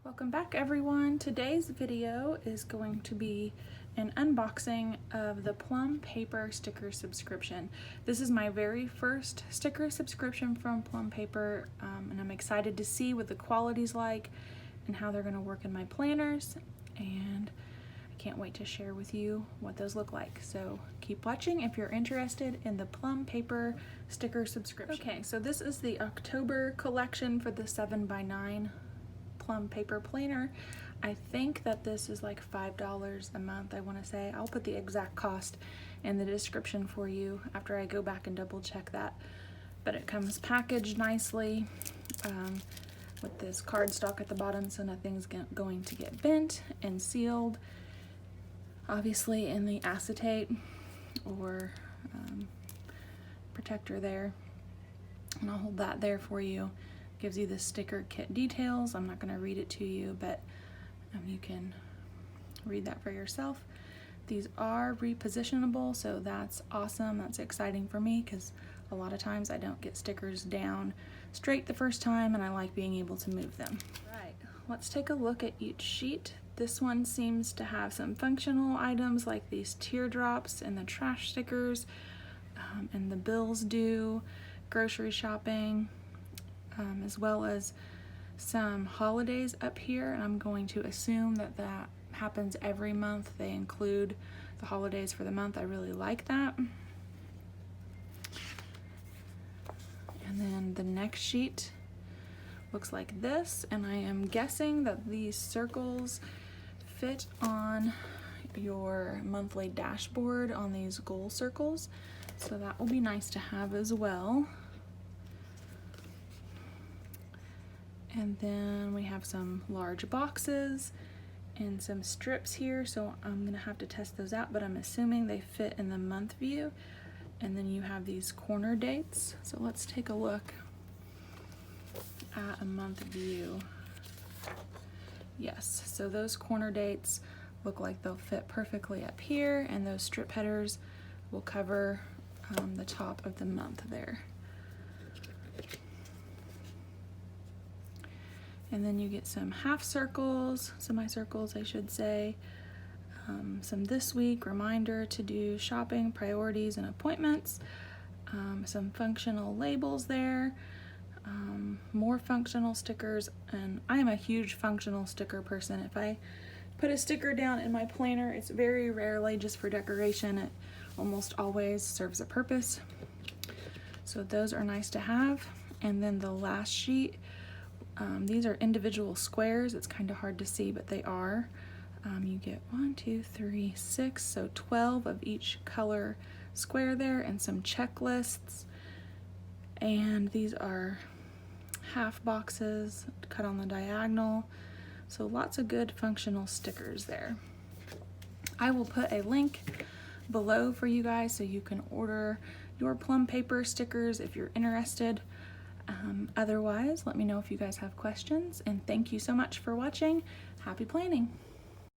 Welcome back everyone. Today's video is going to be an unboxing of the Plum paper sticker subscription. This is my very first sticker subscription from Plum paper, and I'm excited to see what the quality's like and how they're going to work in my planners, and I can't wait to share with you what those look like. So keep watching if you're interested in the Plum paper sticker subscription. Okay, so this is the October collection for the 7x9 Plum paper planner. I think that this is like $5 a month, I want to say. I'll put the exact cost in the description for you after I go back and double check that. But it comes packaged nicely with this cardstock at the bottom, so nothing's going to get bent, and sealed obviously in the acetate or protector there. And I'll hold that there for you. Gives you the sticker kit details. I'm not going to read it to you, but you can read that for yourself. These are repositionable, so that's awesome. That's exciting for me because a lot of times I don't get stickers down straight the first time, and I like being able to move them. Right, let's take a look at each sheet. This one seems to have some functional items like these teardrops and the trash stickers, and the bills due, grocery shopping, as well as some holidays up here, and I'm going to assume that that happens every month. They include the holidays for the month. I really like that. And then the next sheet looks like this, and I am guessing that these circles fit on your monthly dashboard on these goal circles, so that will be nice to have as well. And then we have some large boxes and some strips here, so I'm gonna have to test those out, but I'm assuming they fit in the month view. And then you have these corner dates. So let's take a look at a month view. Yes, so those corner dates look like they'll fit perfectly up here, and those strip headers will cover the top of the month there. And then you get some half circles, semicircles I should say, some this week, reminder to do shopping, priorities, and appointments, some functional labels there, more functional stickers, and I am a huge functional sticker person. If I put a sticker down in my planner, it's very rarely just for decoration. It almost always serves a purpose. So those are nice to have. And then the last sheet, these are individual squares. It's kind of hard to see, but they are. You get 1, 2, 3, 6, so 12 of each color square there, and some checklists. And these are half boxes cut on the diagonal. So lots of good functional stickers there. I will put a link below for you guys so you can order your Plum paper stickers if you're interested. Otherwise, let me know if you guys have questions, and thank you so much for watching. Happy planning!